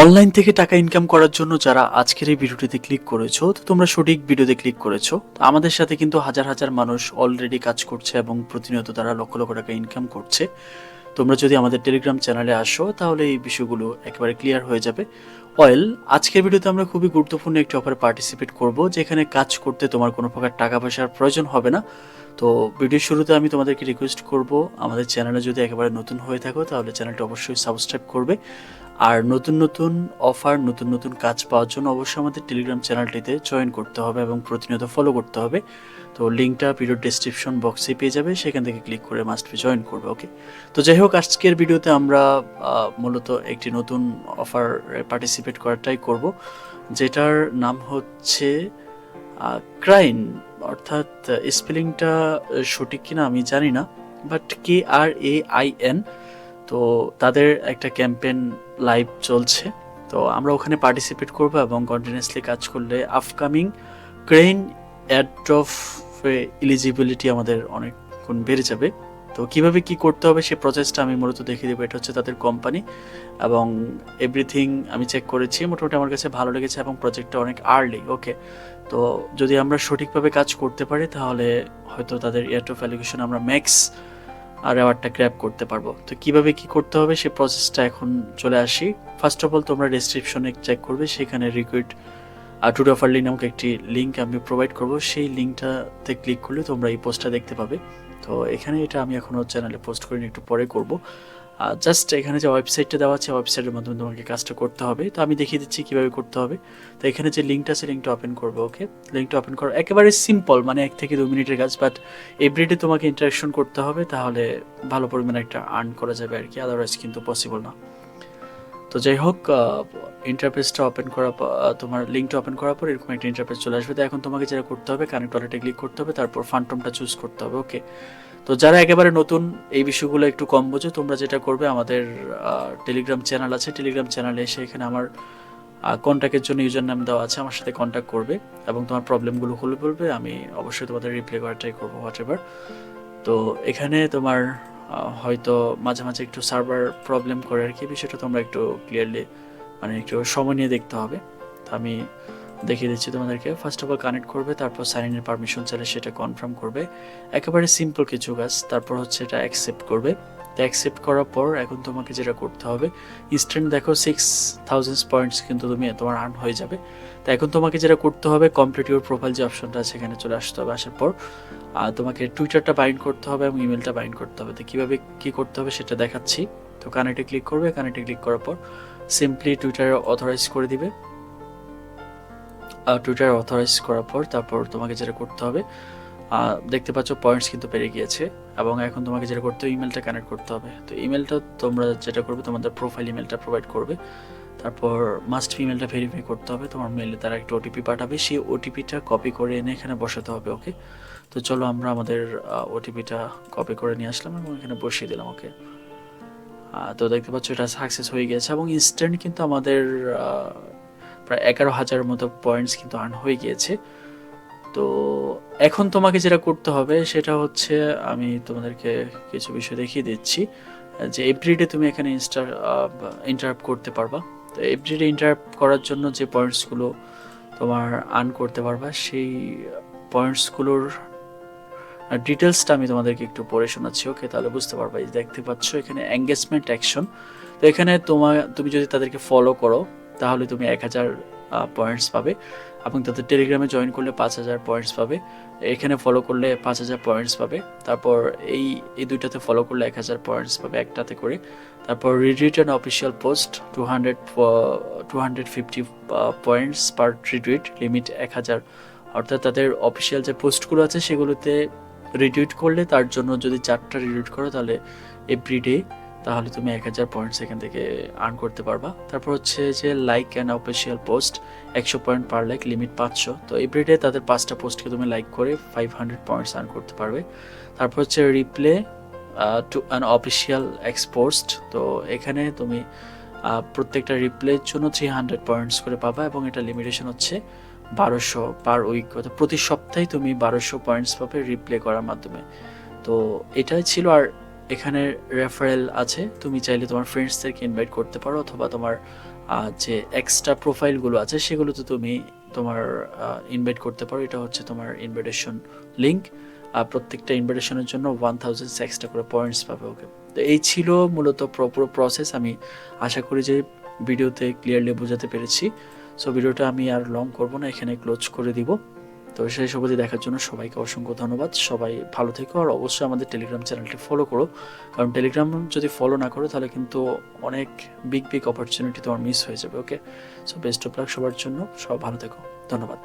Online থেকে টাকা income করার জন্য যারা আজকের এই ভিডিওটিতে ক্লিক করেছো, তো তোমরা সঠিক ভিডিওতে ক্লিক করেছো। তো আমাদের সাথে কিন্তু হাজার হাজার মানুষ অলরেডি কাজ করছে এবং প্রতিনিয়ত তারা লক্ষ লক্ষ টাকা ইনকাম করছে। তোমরা যদি আমাদের টেলিগ্রাম চ্যানেলে আসো তাহলে এই বিষয়গুলো একেবারে ক্লিয়ার হয়ে যাবে। আজকের ভিডিওতে আমরা খুবই গুরুত্বপূর্ণ একটি অফারে পার্টিসিপেট করব, যেখানে কাজ করতে তোমার কোনো প্রকার টাকা পয়সার প্রয়োজন হবে না। তো ভিডিওর শুরুতে আমি তোমাদেরকে রিকোয়েস্ট করব, আমাদের চ্যানেলে যদি একেবারে নতুন হয়ে থাকো তাহলে চ্যানেলটা অবশ্যই সাবস্ক্রাইব করবে। আর নতুন নতুন অফার, নতুন নতুন কাজ পাওয়ার জন্য অবশ্যই আমাদের টেলিগ্রাম চ্যানেলটিতে জয়েন করতে হবে এবং প্রতিনিয়ত ফলো করতে হবে। তো লিঙ্কটা ভিডিওর ডেসক্রিপশন বক্সে পেয়ে যাবে, সেখান থেকে ক্লিক করে মাস্ট বি জয়েন করবে। ওকে, তো যাই হোক, আজকের ভিডিওতে আমরা মূলত একটি নতুন অফার পার্টিসিপেট করাটাই করব, যেটার নাম হচ্ছে ক্রাইন, অর্থাৎ স্পেলিংটা সঠিক কিনা আমি জানি না, বাট KRAIN। তো তাদের একটা ক্যাম্পেইন লাইভ চলছে, তো আমরা ওখানে পার্টিসিপেট করব এবং কন্টিনিউয়াসলি কাজ করলে আপকামিং ক্রেইন অ্যাড্রফ এলিজিবিলিটি আমাদের অনেক গুণ বেড়ে যাবে। তো কিভাবে কি করতে হবে সে প্রসেসটা আমি মূলত দেখিয়ে দেবো। এটা হচ্ছে তাদের কোম্পানি এবং এভরিথিং আমি চেক করেছি, মোটামুটি আমার কাছে ভালো লেগেছে এবং প্রজেক্টটা অনেক আর্লি। ওকে, তো যদি আমরা সঠিকভাবে কাজ করতে পারি তাহলে হয়তো তাদের এয়ারটফ অ্যালিগেশন আমরা ম্যাক্স আর অ্যাওয়ার্ডটা গ্র্যাব করতে পারবো। তো কিভাবে কি করতে হবে সে প্রসেসটা এখন চলে আসি। ফার্স্ট অফ অল তোমরা ডেসক্রিপশনে চেক করবে, সেখানে রিকুইড টুডে অফার লিঙ্ক নামক একটি লিঙ্ক আমি প্রোভাইড করব। সেই লিঙ্কটাতে ক্লিক করলে তোমরা এই পোস্টটা দেখতে পাবে। তো এখানে এটা আমি এখনও চ্যানেলে পোস্ট করিনি, একটু পরে করব। জাস্ট এখানে যে ওয়েবসাইটটা দেওয়া আছে, ওয়েবসাইটের মাধ্যমে তোমাকে কাজটা করতে হবে। তো আমি দেখিয়ে দিচ্ছি কীভাবে করতে হবে। তো এখানে যে লিঙ্কটা আছে, লিঙ্কটা ওপেন করবে। ওকে, লিঙ্কটা ওপেন করা একেবারে সিম্পল, মানে 1 থেকে 2 মিনিটের কাজ, বাট এভরিডে তোমাকে ইন্টারাকশন করতে হবে, তাহলে ভালো পরিমাণে একটা আর্ন করা যাবে আর কি, আদারওয়াইজ কিন্তু পসিবল না। তো যাই হোক, ইন্টারফেসটা ওপেন করার পর, তোমার লিঙ্কটা ওপেন করার পর এরকম একটা ইন্টারফেস চলে আসবে। তো এখন তোমাকে যেটা করতে হবে, কানেক্ট ওয়ালেটে ক্লিক করতে হবে, তারপর ফান্টমটা চুজ করতে হবে। ওকে, তো যারা একেবারে নতুন, এই বিষয়গুলো একটু কম বোঝো, তোমরা যেটা করবে, আমাদের টেলিগ্রাম চ্যানেল আছে, টেলিগ্রাম চ্যানেলে এসে এখানে আমার কন্ট্যাক্টের জন্য ইউজার নাম দেওয়া আছে, আমার সাথে কন্ট্যাক্ট করবে এবং তোমার প্রবলেমগুলো খুলে বলবে, আমি অবশ্যই তোমাদের রিপ্লাই করার ট্রাই করবো, হোয়াট এভার। তো এখানে তোমার হয়তো মাঝে মাঝে একটু সার্ভার প্রবলেম করে আর কি, বিষয়টা তোমরা একটু ক্লিয়ারলি, মানে একটু সময় নিয়ে দেখতে হবে। তো আমি দেখিয়ে দিচ্ছি তোমাদেরকে। ফার্স্ট অফ অল কানেক্ট করবে, তারপর সাইন ইনের পারমিশন চাইলে সেটা কনফার্ম করবে, একেবারে সিম্পল কিছু কাজ। তারপর হচ্ছে এটা অ্যাকসেপ্ট করবে। তো অ্যাকসেপ্ট করার পর এখন তোমাকে যেটা করতে হবে, ইনস্ট্যান্ট দেখো 6000 পয়েন্টস কিন্তু তোমার আর্ন হয়ে যাবে। তো এখন তোমাকে যেটা করতে হবে, কমপ্লিট ইউর প্রোফাইল যে অপশনটা আছে সেখানে চলে আসতে হবে। আসার পর তোমাকে টুইটারটা বাইন্ড করতে হবে এবং ইমেলটা বাইন্ড করতে হবে। তো কীভাবে কী করতে হবে সেটা দেখাচ্ছি। তো কানেক্টে ক্লিক করবে, কানেক্টে ক্লিক করার পর সিম্পলি টুইটারে অথরাইজ করে দিবে। টুইটার অথরাইজ করার পর তারপর তোমাকে যেটা করতে হবে, দেখতে পাচ্ছ পয়েন্টস কিন্তু বেড়ে গিয়েছে এবং এখন তোমাকে যেটা করতে হবে, ইমেলটা কানেক্ট করতে হবে। তো ইমেলটা তোমরা যেটা করবে, তোমাদের প্রোফাইল ইমেলটা প্রোভাইড করবে, তারপর মাস্ট ইমেলটা ভেরিফাই করতে হবে। তোমার মেলে তারা একটা ওটিপি পাঠাবে, সেই ওটিপিটা কপি করে এনে এখানে বসাতে হবে। ওকে, তো চলো আমরা আমাদের ওটিপিটা কপি করে নিয়ে আসলাম এবং এখানে বসিয়ে দিলাম। ওকে, তো দেখতে পাচ্ছ এটা সাকসেস হয়ে গেছে এবং ইনস্ট্যান্ট কিন্তু আমাদের প্রায় 11,000 মতো পয়েন্টস কিন্তু আর্ন হয়ে গিয়েছে। তো এখন তোমাকে যেটা করতে হবে সেটা হচ্ছে, আমি তোমাদেরকে কিছু বিষয় দেখিয়ে দিচ্ছি যে এভরিডে তুমি এখানে ইন্টারাপ্ট করতে পারবা। তো এভরিডে ইন্টারাপ্ট করার জন্য যে পয়েন্টসগুলো তোমার আর্ন করতে পারবা, সেই পয়েন্টসগুলোর ডিটেলসটা আমি তোমাদেরকে একটু পড়ে শোনাচ্ছি। ওকে, তাহলে বুঝতে পারবা। এই দেখতে পাচ্ছ এখানে এঙ্গেজমেন্ট অ্যাকশন। তো এখানে তুমি যদি তাদেরকে ফলো করো তাহলে তুমি 1000 পয়েন্টস পাবে এবং তাদের টেলিগ্রামে জয়েন করলে 5000 পয়েন্টস পাবে, এখানে ফলো করলে 5000 পয়েন্টস পাবে, তারপর এই দুইটাতে ফলো করলে 1000 পয়েন্টস পাবে একটাতে করে। তারপর retweet and official post 250 points per retweet, limit 1000। অর্থাৎ তাদের অফিসিয়াল যে পোস্টগুলো আছে সেগুলোতে রিটুইট করলে, তার জন্য যদি 4টা রিটুইট করো তাহলে এভরিডে, তাহলে তুমি 1000 পয়েন্টস এখান থেকে আর্ন করতে পারবা। তারপর হচ্ছে যে like and official post 100 point per like, limit 500। তো এভরিডে তাদের 5টা পোস্টকে তুমি লাইক করে 500 পয়েন্টস আর্ন করতে পারবে। তারপর হচ্ছে reply to an official X post. তো এখানে তুমি প্রত্যেকটা রিপ্লের জন্য 300 পয়েন্টস করে পাবা এবং এটা লিমিটেশন হচ্ছে 1200 পার উইক, অর্থাৎ প্রতি সপ্তাহে তুমি 1200 পয়েন্টস পাবে রিপ্লে করার মাধ্যমে। তো এটাই ছিল। আর এখানে রেফারেল আছে, তুমি চাইলে তোমার ফ্রেন্ডসদেরকে ইনভাইট করতে পারো অথবা তোমার যে এক্সট্রা প্রোফাইলগুলো আছে সেগুলোতে তুমি তোমার ইনভাইট করতে পারো। এটা হচ্ছে তোমার ইনভাইটেশন লিঙ্ক। প্রত্যেকটা ইনভাইটেশনের জন্য 1000 এক্সট্রা করে পয়েন্টস পাবে। ওকে, তো এই ছিল মূলত পুরো প্রসেস। আমি আশা করি যে ভিডিওতে ক্লিয়ারলি বোঝাতে পেরেছি। সো ভিডিওটা আমি আর লং করব না, এখানে ক্লোজ করে দিব। তো সেই সবজি দেখার জন্য সবাইকে অসংখ্য ধন্যবাদ। সবাই ভালো থেকো, আর অবশ্যই আমাদের টেলিগ্রাম চ্যানেলটি ফলো করো, কারণ টেলিগ্রাম যদি ফলো না করো তাহলে কিন্তু অনেক বিগ অপরচুনিটি তোমার মিস হয়ে যাবে। ওকে, সো বেস্ট অফ লাক সবার জন্য, সব ভালো থেকো, ধন্যবাদ।